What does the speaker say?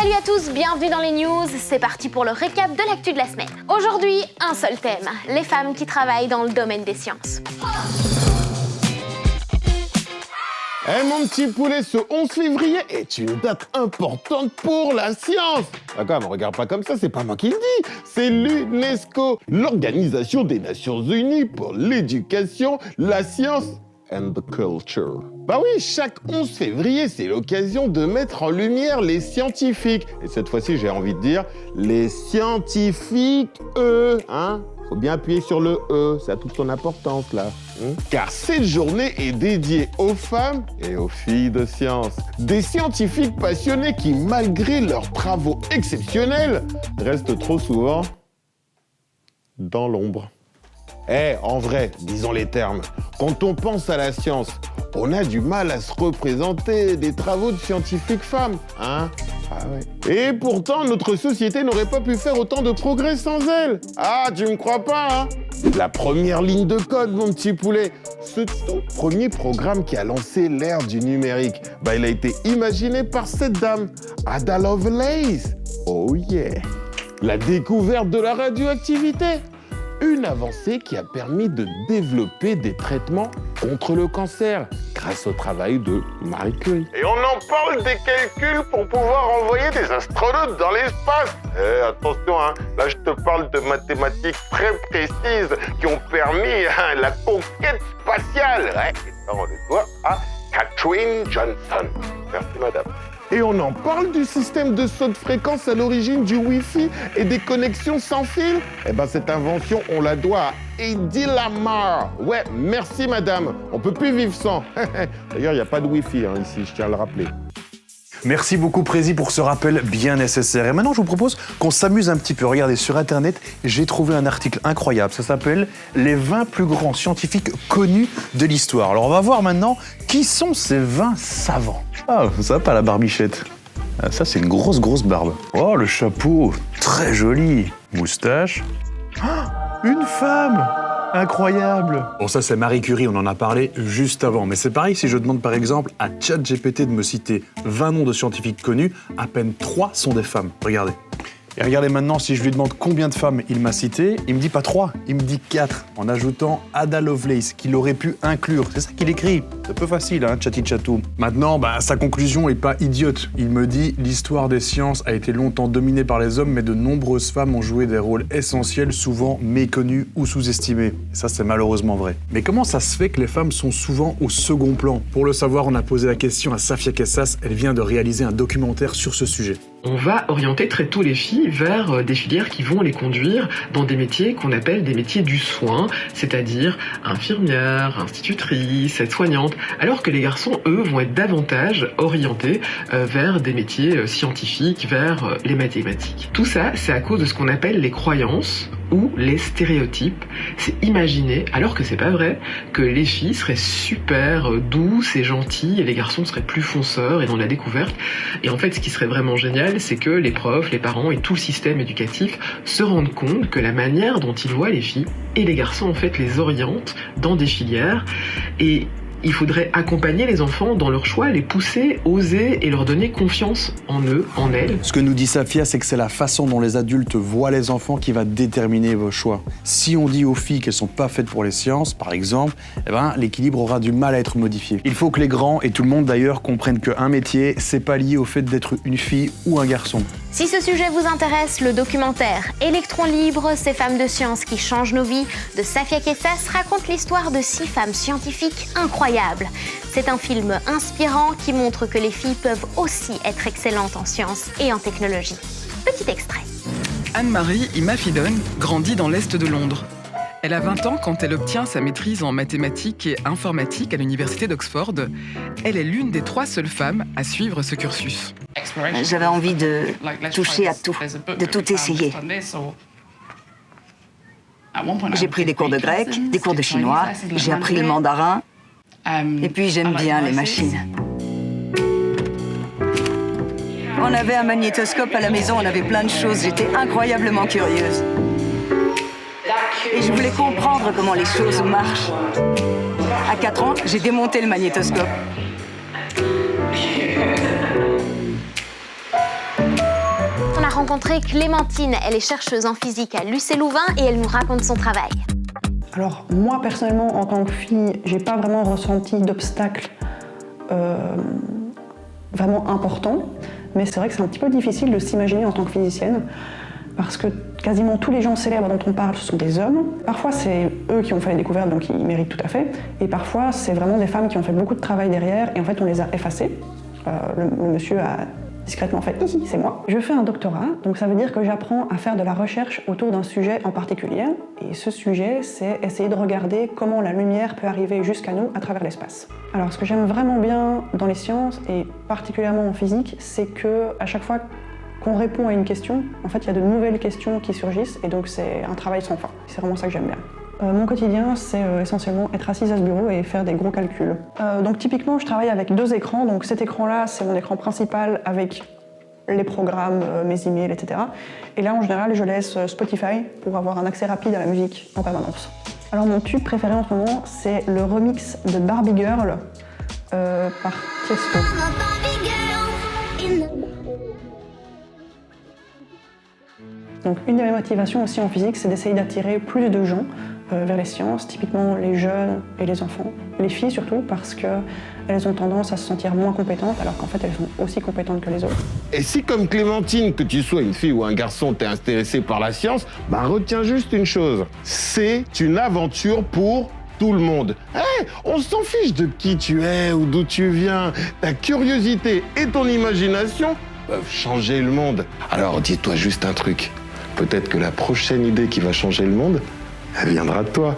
Salut à tous, bienvenue dans les news, c'est parti pour le récap de l'actu de la semaine. Aujourd'hui, un seul thème, les femmes qui travaillent dans le domaine des sciences. Eh mon petit poulet, ce 11 février est une date importante pour la science. D'accord, me regarde pas comme ça, c'est pas moi qui le dis, c'est l'UNESCO, l'Organisation des Nations Unies pour l'éducation, la science and the culture. Bah oui, chaque 11 février, c'est l'occasion de mettre en lumière les scientifiques. Et cette fois-ci, j'ai envie de dire les scientifiques, hein. Faut bien appuyer sur le E, ça a toute son importance là. Car cette journée est dédiée aux femmes et aux filles de science. Des scientifiques passionnés qui, malgré leurs travaux exceptionnels, restent trop souvent dans l'ombre. En vrai, disons les termes, quand on pense à la science, on a du mal à se représenter des travaux de scientifiques femmes, hein? Ah ouais. Et pourtant, notre société n'aurait pas pu faire autant de progrès sans elles. Ah, tu me crois pas, hein? La première ligne de code, mon petit poulet. Ce tout premier programme qui a lancé l'ère du numérique, il a été imaginé par cette dame, Ada Lovelace. Oh yeah! La découverte de la radioactivité. Une avancée qui a permis de développer des traitements contre le cancer grâce au travail de Marie Curie. Et on en parle des calculs pour pouvoir envoyer des astronautes dans l'espace. Attention, hein, là je te parle de mathématiques très précises qui ont permis la conquête spatiale. Ouais, et ça on le doit à Katherine Johnson. Merci madame. Et on en parle du système de saut de fréquence à l'origine du Wi-Fi et des connexions sans fil. Cette invention, on la doit à Hedy Lamarr. Ouais, merci madame. On peut plus vivre sans. D'ailleurs, il n'y a pas de Wi-Fi ici, je tiens à le rappeler. Merci beaucoup Prési pour ce rappel bien nécessaire. Et maintenant, je vous propose qu'on s'amuse un petit peu. Regardez, sur Internet, j'ai trouvé un article incroyable. Ça s'appelle « Les 20 plus grands scientifiques connus de l'histoire ». Alors, on va voir maintenant qui sont ces 20 savants. Ah, ça va pas la barbichette. Ah, ça, c'est une grosse barbe. Oh, le chapeau, très joli. Moustache. Ah, une femme! Incroyable! Bon, ça, c'est Marie Curie, on en a parlé juste avant. Mais c'est pareil si je demande par exemple à ChatGPT de me citer 20 noms de scientifiques connus, à peine 3 sont des femmes. Regardez. Et regardez maintenant, si je lui demande combien de femmes il m'a cité, il me dit pas 3, il me dit 4, en ajoutant Ada Lovelace, qu'il aurait pu inclure. C'est ça qu'il écrit. C'est un peu facile, hein, chati-chatou. Maintenant, sa conclusion est pas idiote. Il me dit « L'histoire des sciences a été longtemps dominée par les hommes, mais de nombreuses femmes ont joué des rôles essentiels, souvent méconnus ou sous-estimés. » Et ça, c'est malheureusement vrai. Mais comment ça se fait que les femmes sont souvent au second plan? Pour le savoir, on a posé la question à Safia Kessas. Elle vient de réaliser un documentaire sur ce sujet. On va orienter très tôt les filles vers des filières qui vont les conduire dans des métiers qu'on appelle des métiers du soin, c'est-à-dire infirmières, institutrices, aides-soignantes, alors que les garçons, eux, vont être davantage orientés vers des métiers scientifiques, vers les mathématiques. Tout ça, c'est à cause de ce qu'on appelle les croyances ou les stéréotypes. C'est imaginer, alors que c'est pas vrai, que les filles seraient super douces et gentilles et les garçons seraient plus fonceurs et dans la découverte. Et en fait, ce qui serait vraiment génial, c'est que les profs, les parents et tout le système éducatif se rendent compte que la manière dont ils voient les filles et les garçons, en fait, les orientent dans des filières. Et il faudrait accompagner les enfants dans leur choix, les pousser, oser et leur donner confiance en eux, en elles. Ce que nous dit Safia, c'est que c'est la façon dont les adultes voient les enfants qui va déterminer vos choix. Si on dit aux filles qu'elles sont pas faites pour les sciences, par exemple, l'équilibre aura du mal à être modifié. Il faut que les grands, et tout le monde d'ailleurs, comprennent qu'un métier, c'est pas lié au fait d'être une fille ou un garçon. Si ce sujet vous intéresse, le documentaire Électrons libres, ces femmes de science qui changent nos vies de Safia Kessas raconte l'histoire de 6 femmes scientifiques incroyables. C'est un film inspirant qui montre que les filles peuvent aussi être excellentes en sciences et en technologie. Petit extrait. Anne-Marie Imafidon grandit dans l'Est de Londres. Elle a 20 ans quand elle obtient sa maîtrise en mathématiques et informatique à l'université d'Oxford. Elle est l'une des 3 seules femmes à suivre ce cursus. J'avais envie de toucher à tout, de tout essayer. J'ai pris des cours de grec, des cours de chinois, j'ai appris le mandarin, et puis j'aime bien les machines. On avait un magnétoscope à la maison, on avait plein de choses, j'étais incroyablement curieuse. Et je voulais comprendre comment les choses marchent. À 4 ans, j'ai démonté le magnétoscope. on a rencontré Clémentine. Elle est chercheuse en physique à l'UC Louvain et elle nous raconte son travail. Alors moi personnellement en tant que fille, j'ai pas vraiment ressenti d'obstacles vraiment importants, mais c'est vrai que c'est un petit peu difficile de s'imaginer en tant que physicienne parce que quasiment tous les gens célèbres dont on parle ce sont des hommes. Parfois c'est eux qui ont fait les découvertes donc ils méritent tout à fait, et parfois c'est vraiment des femmes qui ont fait beaucoup de travail derrière et en fait on les a effacées. Le monsieur a discrètement fait « Hihi, c'est moi ». Je fais un doctorat, donc ça veut dire que j'apprends à faire de la recherche autour d'un sujet en particulier. Et ce sujet, c'est essayer de regarder comment la lumière peut arriver jusqu'à nous à travers l'espace. Alors ce que j'aime vraiment bien dans les sciences, et particulièrement en physique, c'est qu'à chaque fois qu'on répond à une question, en fait, il y a de nouvelles questions qui surgissent, et donc c'est un travail sans fin. C'est vraiment ça que j'aime bien. Mon quotidien, c'est essentiellement être assise à ce bureau et faire des gros calculs. Donc typiquement, je travaille avec 2 écrans. Donc cet écran-là, c'est mon écran principal avec les programmes, mes emails, etc. Et là, en général, je laisse Spotify pour avoir un accès rapide à la musique en permanence. Alors mon tube préféré en ce moment, c'est le remix de Barbie Girl par Tiesto. Donc une de mes motivations aussi en physique, c'est d'essayer d'attirer plus de gens vers les sciences, typiquement les jeunes et les enfants. Les filles surtout, parce qu'elles ont tendance à se sentir moins compétentes, alors qu'en fait elles sont aussi compétentes que les autres. Et si comme Clémentine, que tu sois une fille ou un garçon, t'es intéressé par la science, bah retiens juste une chose, c'est une aventure pour tout le monde. Hey, on s'en fiche de qui tu es ou d'où tu viens. Ta curiosité et ton imagination peuvent changer le monde. Alors dis-toi juste un truc, peut-être que la prochaine idée qui va changer le monde, elle viendra de toi.